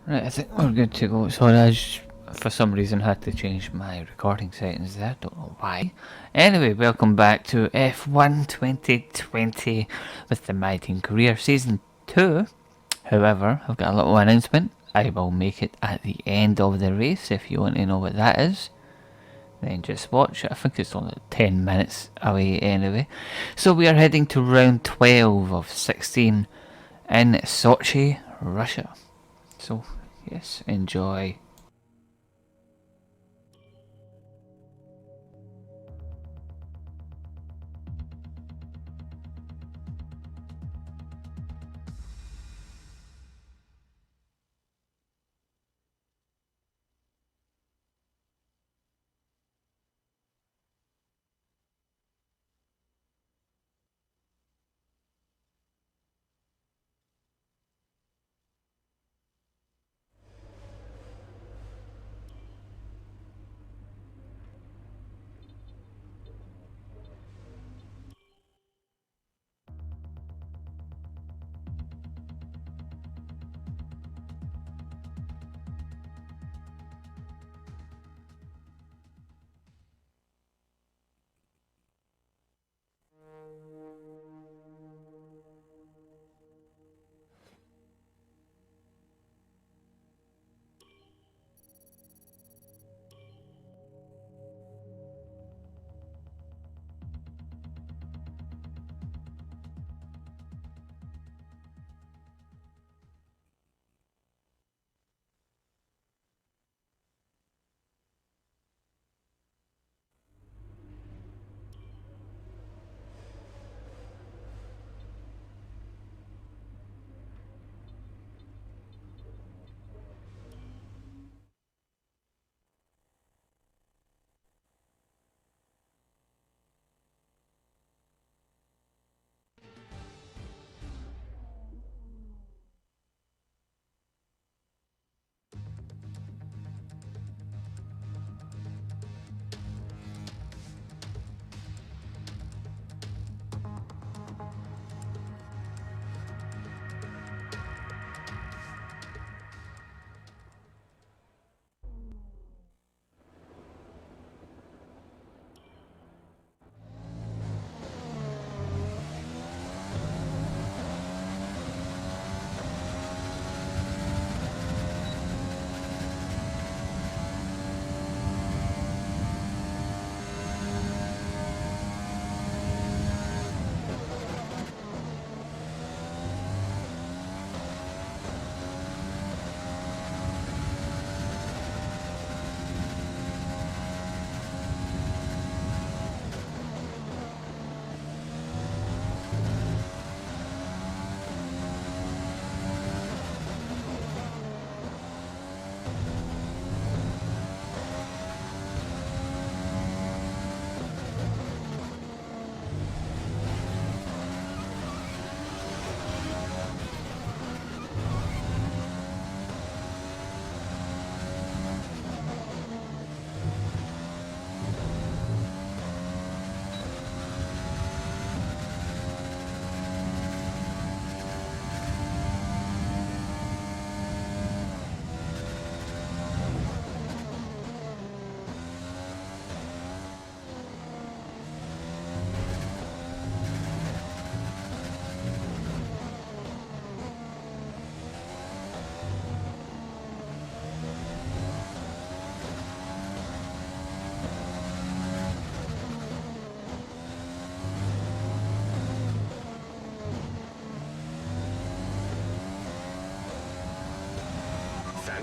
Right, I think we're good to go. Sorry, for some reason had to change my recording settings there. Don't know why. Anyway, welcome back to F1 2020 with the My Team Career Season 2. However, I've got a little announcement. I will make it at the end of the race. If you want to know what that is, then just watch it. I think it's only 10 minutes away anyway. So we are heading to round 12 of 16 in Sochi, Russia. So, yes, enjoy.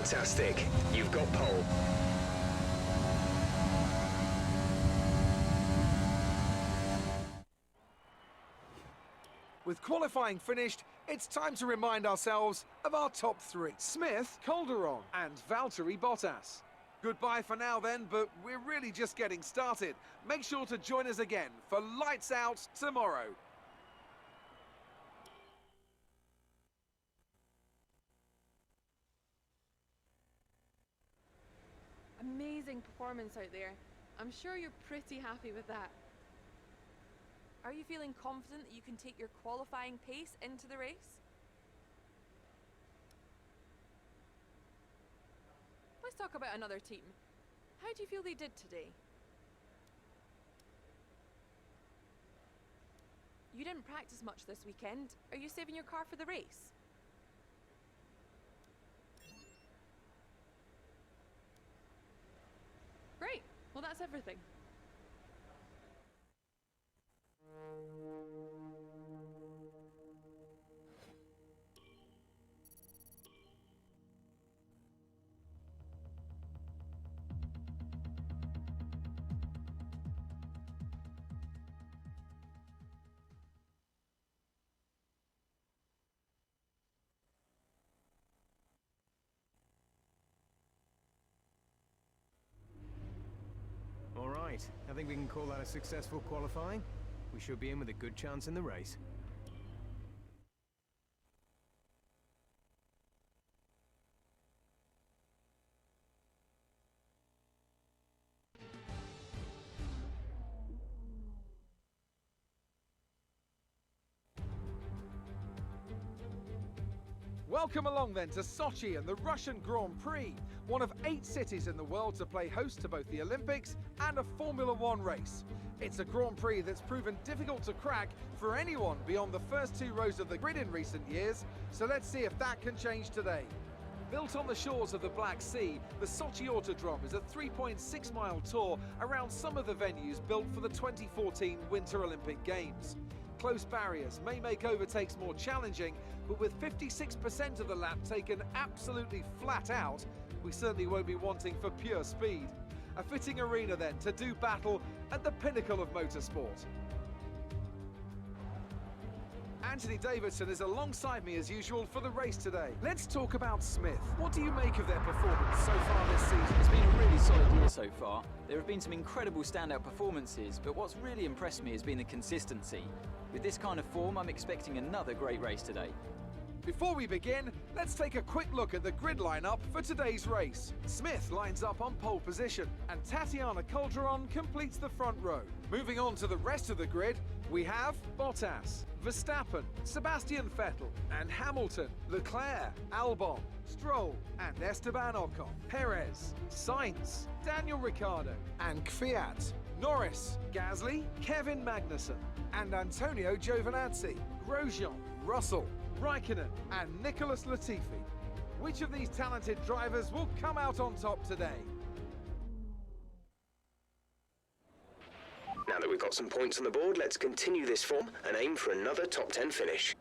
Fantastic. You've got pole. With qualifying finished, it's time to remind ourselves of our top three. Smith, Calderon and Valtteri Bottas. Goodbye for now then, but we're really just getting started. Make sure to join us again for Lights Out tomorrow. Amazing performance out there. I'm sure you're pretty happy with that. Are you feeling confident that you can take your qualifying pace into the race? let's talk about another team. How do you feel they did today? You didn't practice much this weekend. Are you saving your car for the race? Great. Well, that's everything. All right, I think we can call that a successful qualifying. We should be in with a good chance in the race. Welcome along then to Sochi and the Russian Grand Prix, one of 8 cities in the world to play host to both the Olympics and a Formula One race. It's a Grand Prix that's proven difficult to crack for anyone beyond the first 2 rows of the grid in recent years, so let's see if that can change today. Built on the shores of the Black Sea, the Sochi Autodrome is a 3.6-mile tour around some of the venues built for the 2014 Winter Olympic Games. Close barriers may make overtakes more challenging, but with 56% of the lap taken absolutely flat out, we certainly won't be wanting for pure speed. A fitting arena then to do battle at the pinnacle of motorsport. Anthony Davidson is alongside me as usual for the race today. Let's talk about Smith. What do you make of their performance so far this season? It's been a really solid year so far. There have been some incredible standout performances, but what's really impressed me has been the consistency. With this kind of form, I'm expecting another great race today. Before we begin, let's take a quick look at the grid lineup for today's race. Smith lines up on pole position, and Tatiana Calderon completes the front row. Moving on to the rest of the grid, we have Bottas, Verstappen, Sebastian Vettel, and Hamilton, Leclerc, Albon, Stroll, and Esteban Ocon, Perez, Sainz, Daniel Ricciardo, and Kvyat, Norris, Gasly, Kevin Magnussen, and Antonio Giovinazzi, Grosjean, Russell, Raikkonen, and Nicholas Latifi. Which of these talented drivers will come out on top today? Now that we've got some points on the board, let's continue this form and aim for another top 10 finish.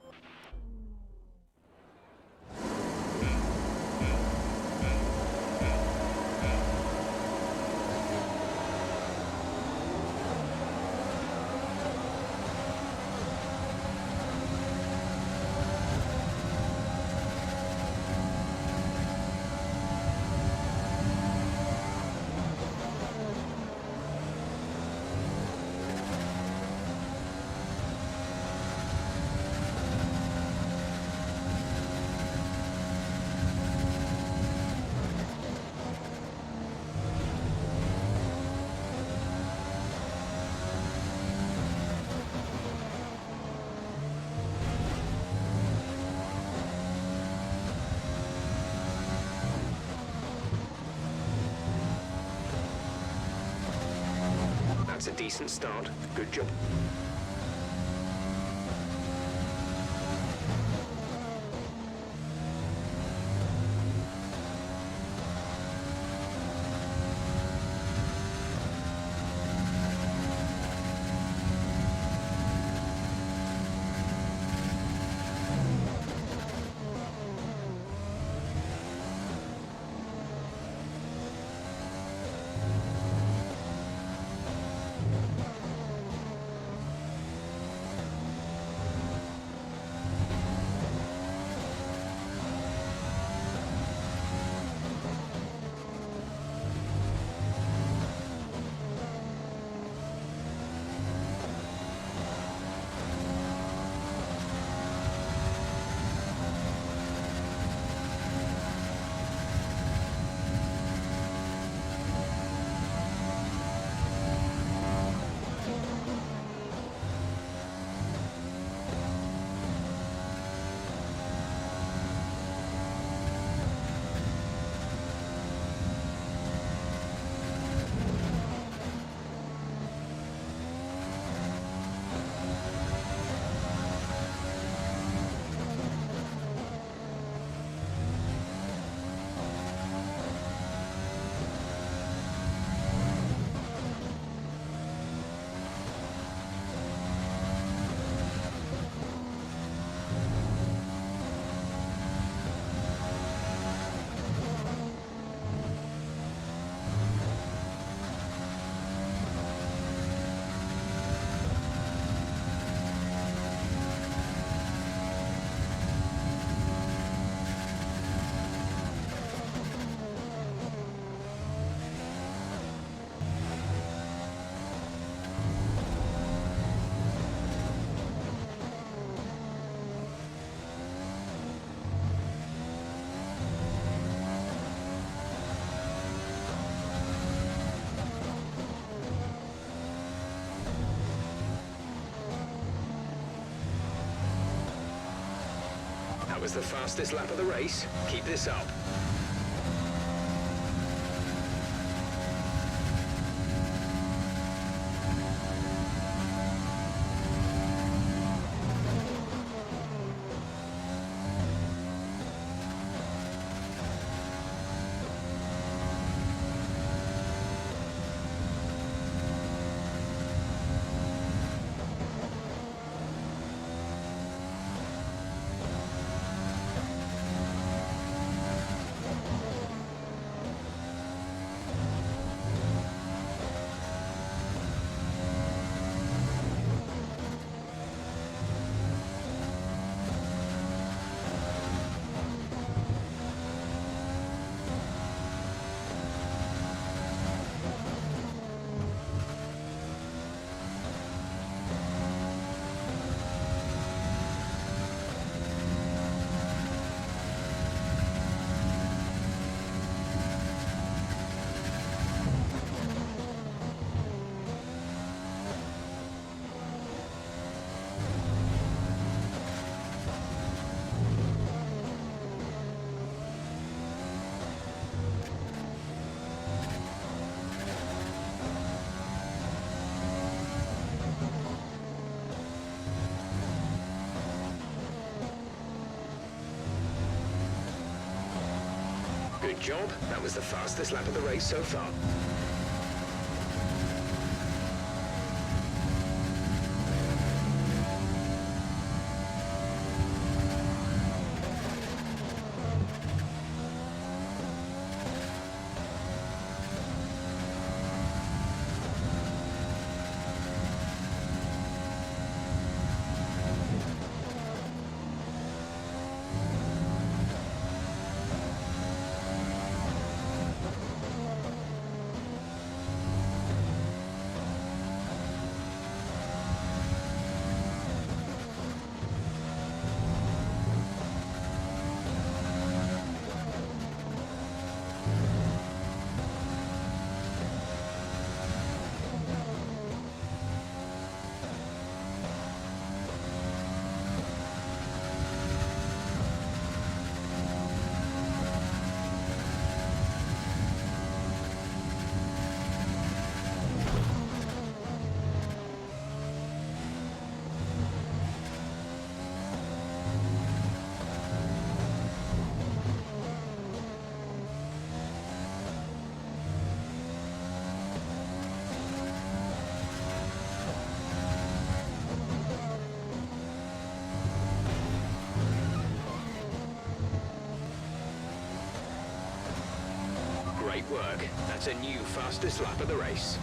That's a decent start. Good job. That was the fastest lap of the race. Keep this up. Good job. That was the fastest lap of the race so far. Great work. That's a new fastest lap of the race.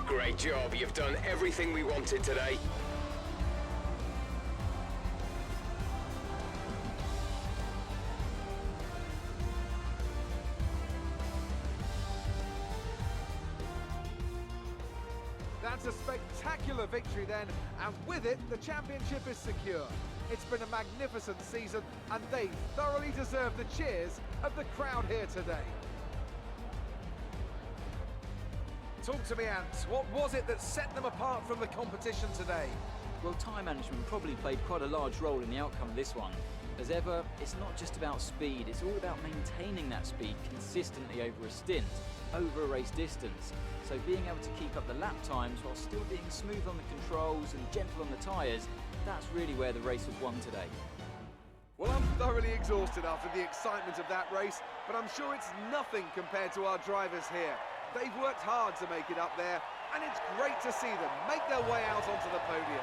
Great job. You've done everything we wanted today. That's a spectacular victory then, and with it, the championship is secure. It's been a magnificent season, and they thoroughly deserve the cheers of the crowd here today. Talk to me, Ant. What was it that set them apart from the competition today? Well, time management probably played quite a large role in the outcome of this one. As ever, it's not just about speed, it's all about maintaining that speed consistently over a stint, over a race distance. So being able to keep up the lap times while still being smooth on the controls and gentle on the tyres, that's really where the race was won today. Well, I'm thoroughly exhausted after the excitement of that race, but I'm sure it's nothing compared to our drivers here. They've worked hard to make it up there, and it's great to see them make their way out onto the podium.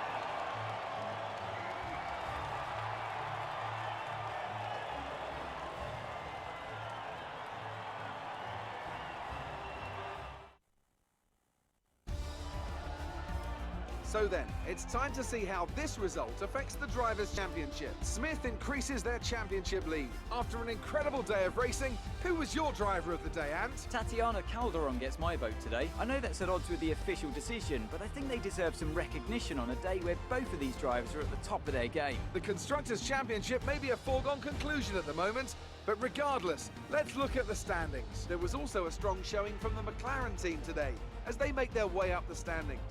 So then, it's time to see how this result affects the Drivers' Championship. Smith increases their championship lead. After an incredible day of racing, who was your driver of the day, Ant? Tatiana Calderon gets my vote today. I know that's at odds with the official decision, but I think they deserve some recognition on a day where both of these drivers are at the top of their game. The Constructors' Championship may be a foregone conclusion at the moment, but regardless, let's look at the standings. There was also a strong showing from the McLaren team today, as they make their way up the standings.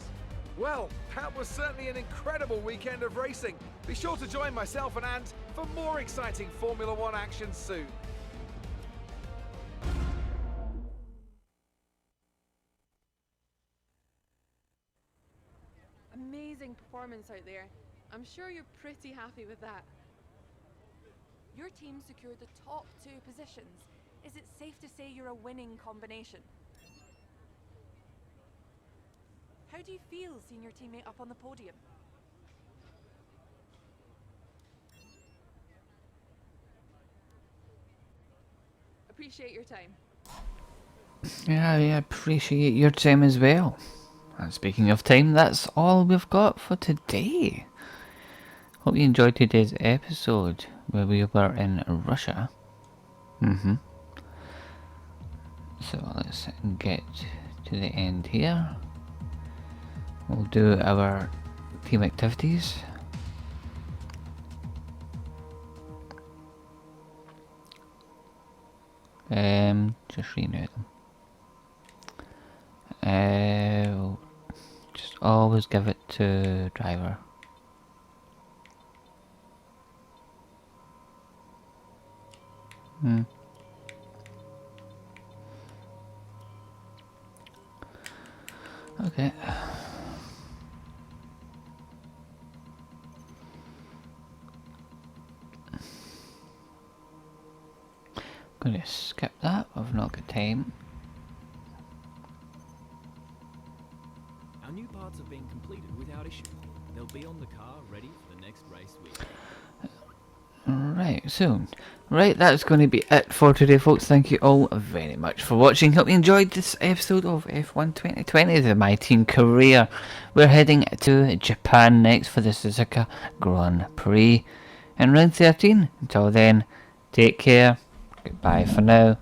Well, that was certainly an incredible weekend of racing. Be sure to join myself and Ant for more exciting Formula One action soon. Amazing performance out there. I'm sure you're pretty happy with that. Your team secured the top 2 positions. Is it safe to say you're a winning combination? How do you feel seeing your teammate up on the podium? Appreciate your time. Yeah, I appreciate your time as well. And speaking of time, that's all we've got for today. Hope you enjoyed today's episode where we were in Russia. So let's get to the end here. We'll do our team activities. Just renew them. We'll just always give it to driver. Okay. Gonna skip that, I've not got time. Our new parts have been completed without issue. They'll be on the car ready for the next race week. Right, so, that's going to be it for today, folks. Thank you all very much for watching. Hope you enjoyed this episode of F1 2020, the My Team career. We're heading to Japan next for the Suzuka Grand Prix in round 13. Until then, take care. Goodbye for now.